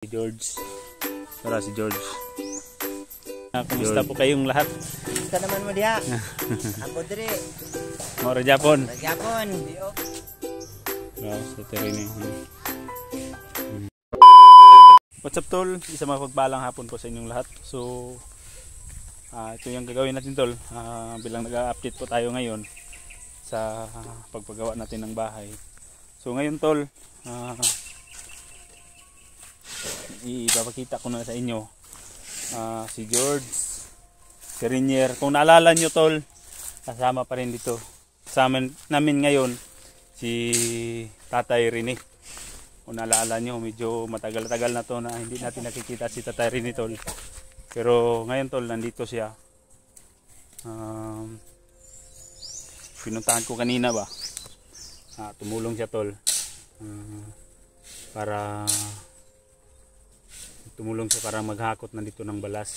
Si George. Tara si George. Kumusta po kayong lahat? Kumusta naman mo diha? Ako diri. Mora Japon. Japon. Sa terene. What's up tol? Isa mapagpalang hapon po sa inyong lahat. So ito yung gagawin natin tol. Bilang nag-update po tayo ngayon sa pagpagawa natin ng bahay. So ngayon tol, ipapakita ko na sa inyo si George, si Renier. Kung naalala nyo tol, kasama pa rin dito sa namin ngayon si Tatay Rene. Kung naalala nyo, medyo matagal-tagal na to na hindi natin nakikita si Tatay Rene tol. Pero ngayon tol, nandito siya. Pinuntahan ko kanina ba, tumulong siya tol, para maghakot na dito ng balas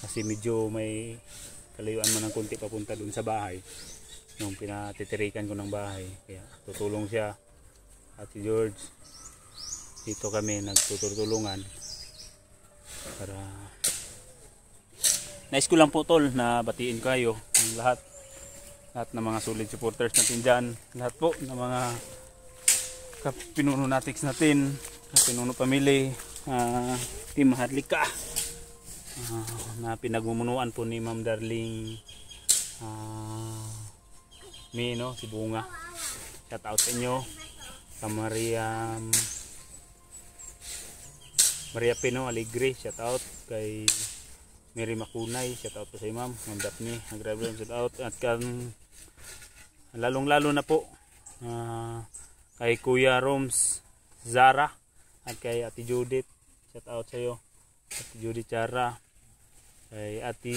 kasi medyo may kalayuan man ng konti papunta dun sa bahay yung pinatitirikan ko ng bahay, kaya tutulong siya at si George. Dito kami nagtutulungan para nais ko lang po tol na batiin kayo ang lahat ng mga solid supporters natin dyan, lahat po ng mga pinuno natics natin, pinuno family, Team Harlika, na pinagmumunuan po ni Ma'am Darling no, si Bunga. Shout out sa inyo. Maria Pino Alegre, shout out kay Mary Makunay, shout out po sa Ma'am Daphne Agravian, shout out. At lalong-lalo na po kay Kuya Roms Zara at kay Ate Judith, shout out sa iyo. Ate Judith Chara, kay Ate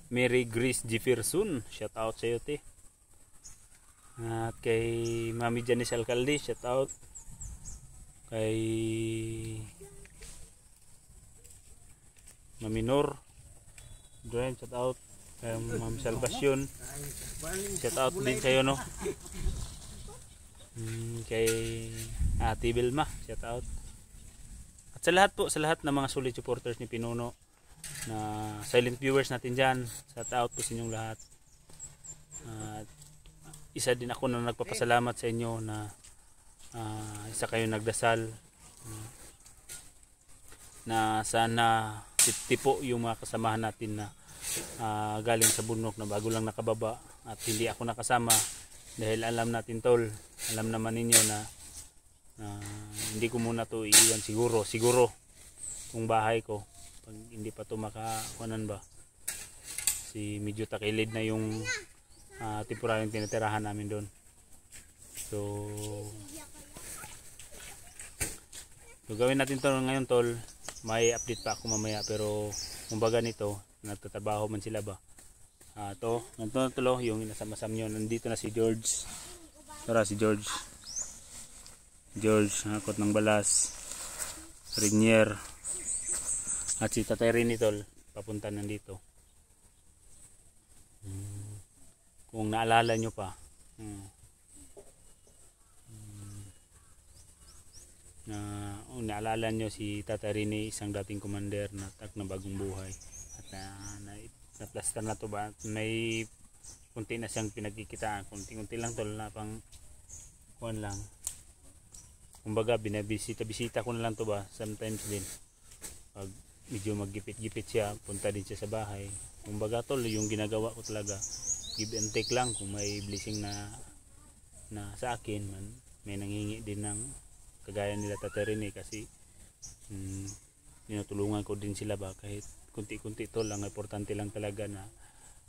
Mary Grace Jefferson, shout out sa iyo te. At kay Mami Janice Alcalde, shout out. Kay Mami Nor Dren, shout out. Kay Ma'am Salvacion, shout out din sa iyo no. Kay Ate Vilma, shout out. At sa lahat po, sa lahat ng mga solid supporters ni Pinuno, na silent viewers natin dyan, shout out po sa inyong lahat. At isa din ako na nagpapasalamat sa inyo na isa kayo nagdasal na sana safety po yung mga kasamahan natin na galing sa bundok na bago lang nakababa at hindi ako nakasama. Dahil alam natin tol, alam naman ninyo na hindi ko muna to iiwan siguro kung bahay ko pag hindi pa to makakuanan ba, si medyo takilid na yung temporaryong tinitirahan namin doon. So gawin natin to ngayon tol. May update pa ako mamaya, pero kumbaga nito nagtatrabaho man sila ba. Nandito tulo yung inasamasam nyo. Nandito na si George. Tara si George. Hakot ng balas. Renier. At si Tatay Rene tol, papunta nandito. Kung naalala nyo pa. Kung naalala nyo si Tatay Rene, isang dating commander na tak na bagong buhay. At na-plaster na to ba, may kunti na siyang pinagkikitaan, kunti-kunti lang tol na pang kuwan lang, kumbaga binabisita-bisita ko na lang to ba sometimes din pag medyo maggipit-gipit siya, punta din siya sa bahay. Kumbaga tol, yung ginagawa ko talaga give and take lang. Kung may blessing na sa akin man, may nanghingi din ng kagaya nila Tatay Rene kasi tinutulungan ko din sila ba kahit kunti-kunti tol. Ang importante lang talaga na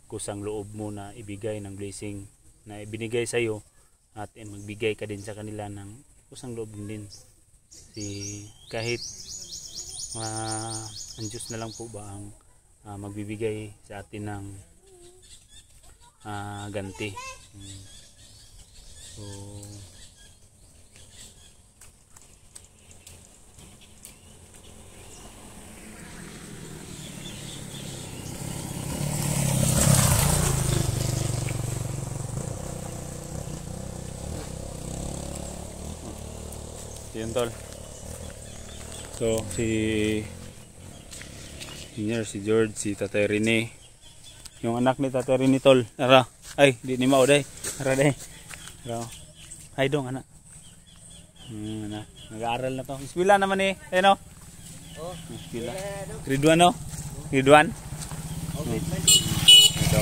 kusang loob mo na ibigay ng blessing na ibinigay sa iyo at magbigay ka din sa kanila ng kusang loob din. Kahit ang Diyos na lang po ba ang magbibigay sa atin ng ganti. So Yun tol. So si Engineer, si George, si Tatay Rene. Yung anak ni Tatay Rene tol. Ara. Ay, di ni mao day. Ara day. Ara. Ay dong anak. Anak. Nag-aaral na to. Eskwela naman eh. Ayun o. Oh, Eskwela. Grade 1 no? Grade 1? oh, Batman. Ito.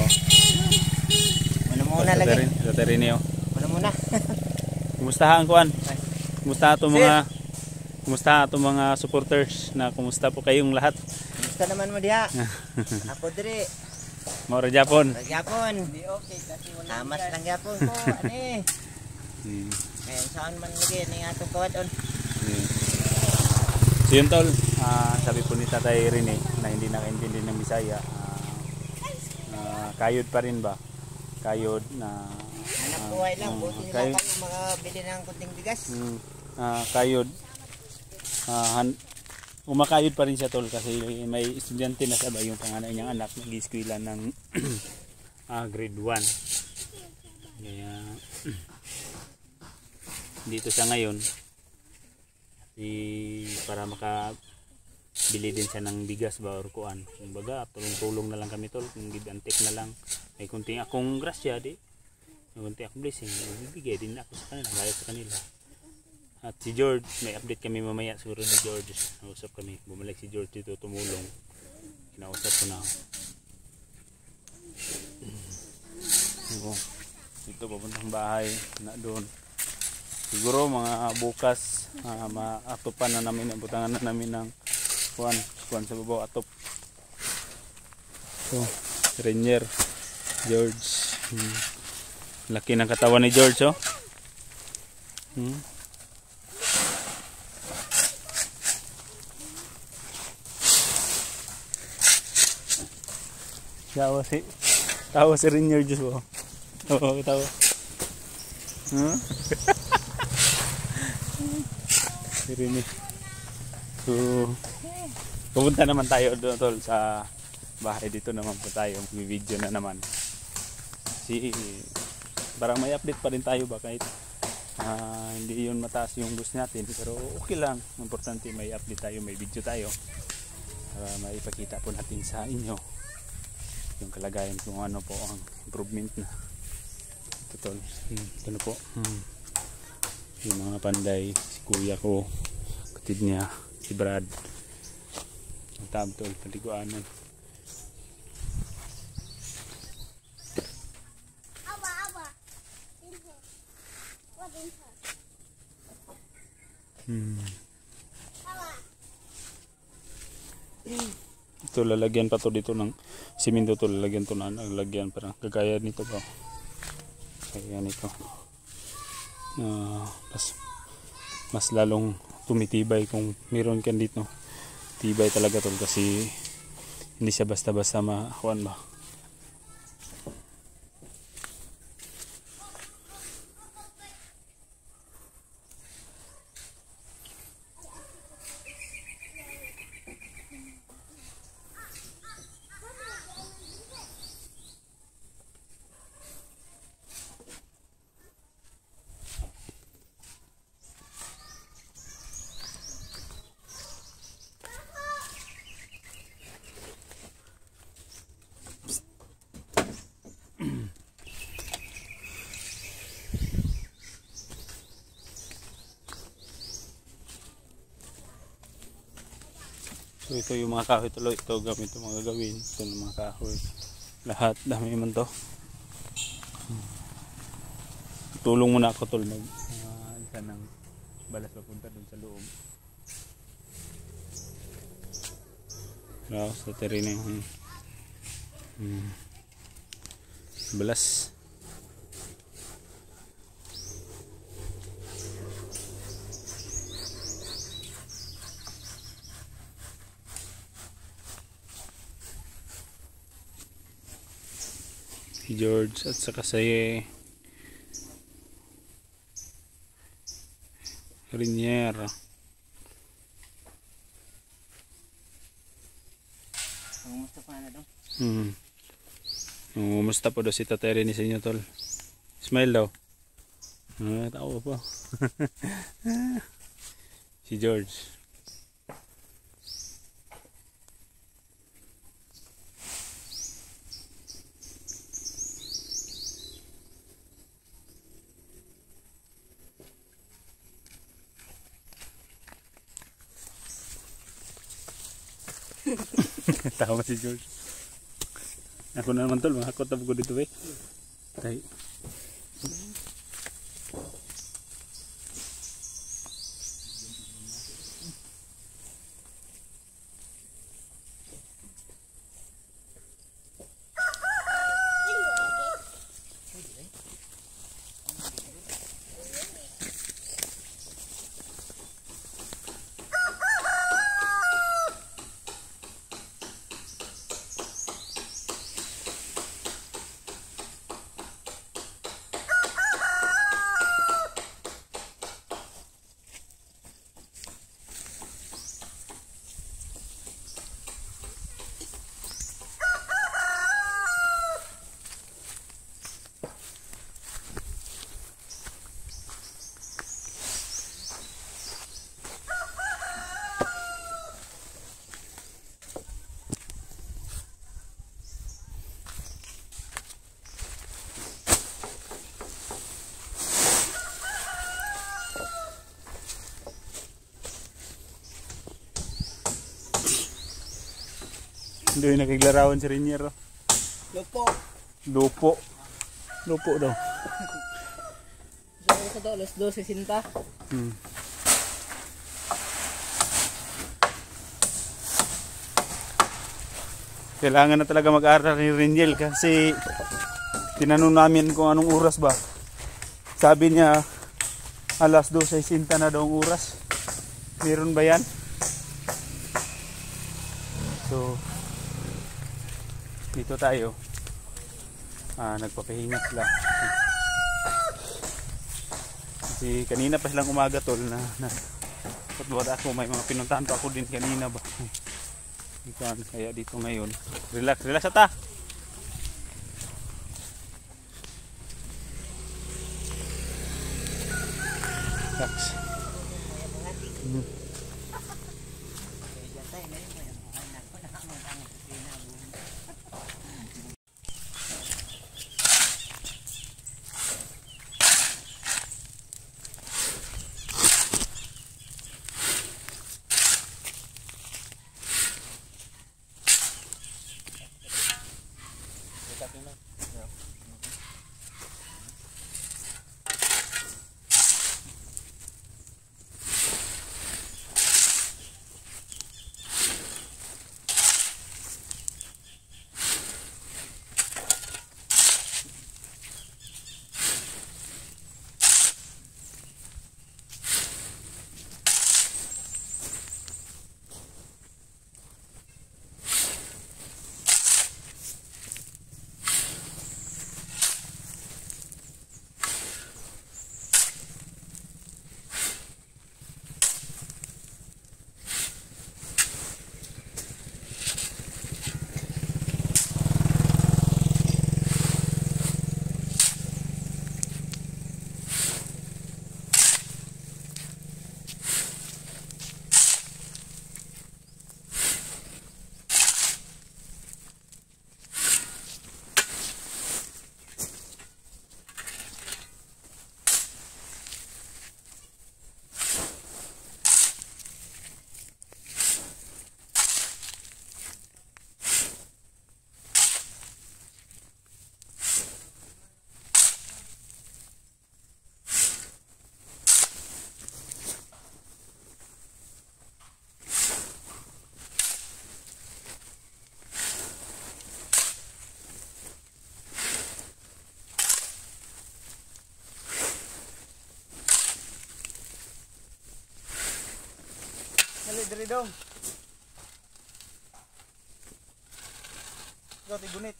Muna muna lagi. Tatay Rene o. Muna muna. Kumusta ang kuan? Kumusta ato mga supporters na kumusta po kayong lahat? Kumusta naman mo diha? Ako diri. Mao ra Japon. Magyapon. Di okay kasi wala. Tamas lang gyapon ko ani. Kaya saan man lagi ni ato kawadon. So yun tol, sabi po ni Tatay Rene na hindi nakaintindi ng Bisaya. Kayod pa rin ba? Kayod na Anak buhay lang, buti nila kayo makabili ng kunting bigas. Kayod. Umakayod pa rin siya tol kasi may estudyante na sabay yung panganay niyang anak nag-eskwela ng grade 1. Kaya dito siya ngayon para makabili din siya ng bigas ba or kuan. Kumbaga tulong-tulong na lang kami tol, kung gibantik na lang. May kunting akong grasya di. May kunting akong blessing, bibigay din ako sa kanila, gaya sa kanila. At si George, may update kami mamaya siguro ni George. Nausap kami, bumalik si George dito tumulong. Kinausap ko na. Dito papuntang bahay na doon. Siguro mga bukas maatupan na namin, abutangan na namin ng kuan sa babaw atop. So, Rainier, George. Laki ng katawan ni George oh. Tawa si Rainier Diyos po. Tawa. Si Rainier. So, pupunta naman tayo doon tol sa bahay. Dito naman po tayo. May video na naman. Parang may update pa rin tayo ba kahit hindi yun mataas yung bus natin. Pero okay lang. Importante may update tayo, may video tayo. Para maipakita po natin sa inyo yung kalagayan kung ano po ang improvement na ito tol. Ito na po yung mga panday, si kuya ko, kapatid niya, si Brad, ang tab tol, paliguanan. Ito lalagyan pa to dito ng simento to, lalagyan to na lalagyan para kagaya nito ba, kaya nito mas lalong tumitibay kung meron kan dito. Tibay talaga to kasi hindi siya basta-basta makuan ba. So ito yung mga kahoy tuloy, ito gamit yung mga gawin, ito yung mga kahoy, lahat dami man to. Tulong muna ako tol mag isa ng balas papunta dun sa loob. Sa terreno balas. Si George at saka si Rainier. Kumusta pa na daw? Kumusta po daw si Tatay Rene sa inyo tol? Smile daw. Tawa po. Si George. Tawa si George. Ako na naman tol, makakot na ko dito eh. Tay. Doon nakiglarawan si Rinier. Lupo. Lupo. Lupo daw. Sa daw, alas 12:60. Kailangan na talaga mag-aral ni Riniel kasi tinanong namin kung anong oras ba. Sabi niya alas 12:60 na daw ang oras. Meron ba yan? So dito tayo. Nagpapahinga sila. Kasi kanina pa silang umaga tol na patwad ako, may mga pinuntahan pa ako din kanina ba. Kaya dito ngayon. Relax, relax ata. Relax. Diri dong. Ikaw tigunit.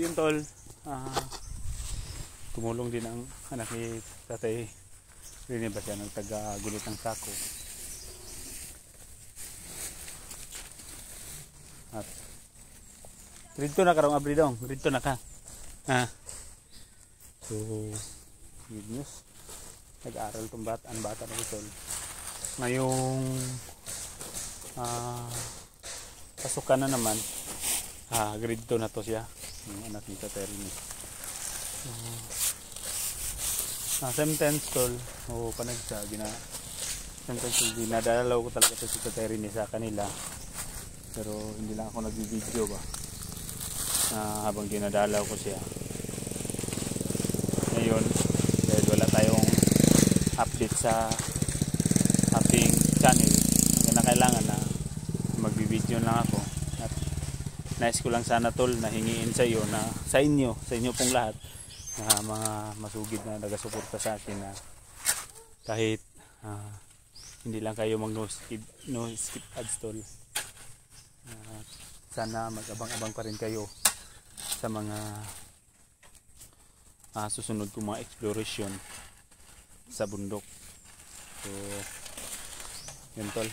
yun tol, tumulong din ang anak ni Tatay Rene ba siya ng taga-gulit ng sako. At dito na karong abri dong, dito na ka. So good news. Nag-aaral tong bata na ito. Ngayong pasukan na naman. Grade 2 na to siya. Yung anak ni Tatay Rene. Sometimes tol, panag siya sometimes dinadalaw ko talaga to si Tatay Rene sa kanila. Pero hindi lang ako nag-video ba. Habang dinadalaw ko siya. Ngayon, dahil wala tayong update sa ating channel, kaya kailangan na magbibideo lang ako. At nais ko lang sana tol na hingiin sa iyo na sa inyo pong lahat na mga masugid na nagasuporta sa akin na kahit hindi lang kayo mag no skip ads tol. Sana mag-abang-abang pa rin kayo sa mga susunod kong mga exploration sa bundok. So yun tol.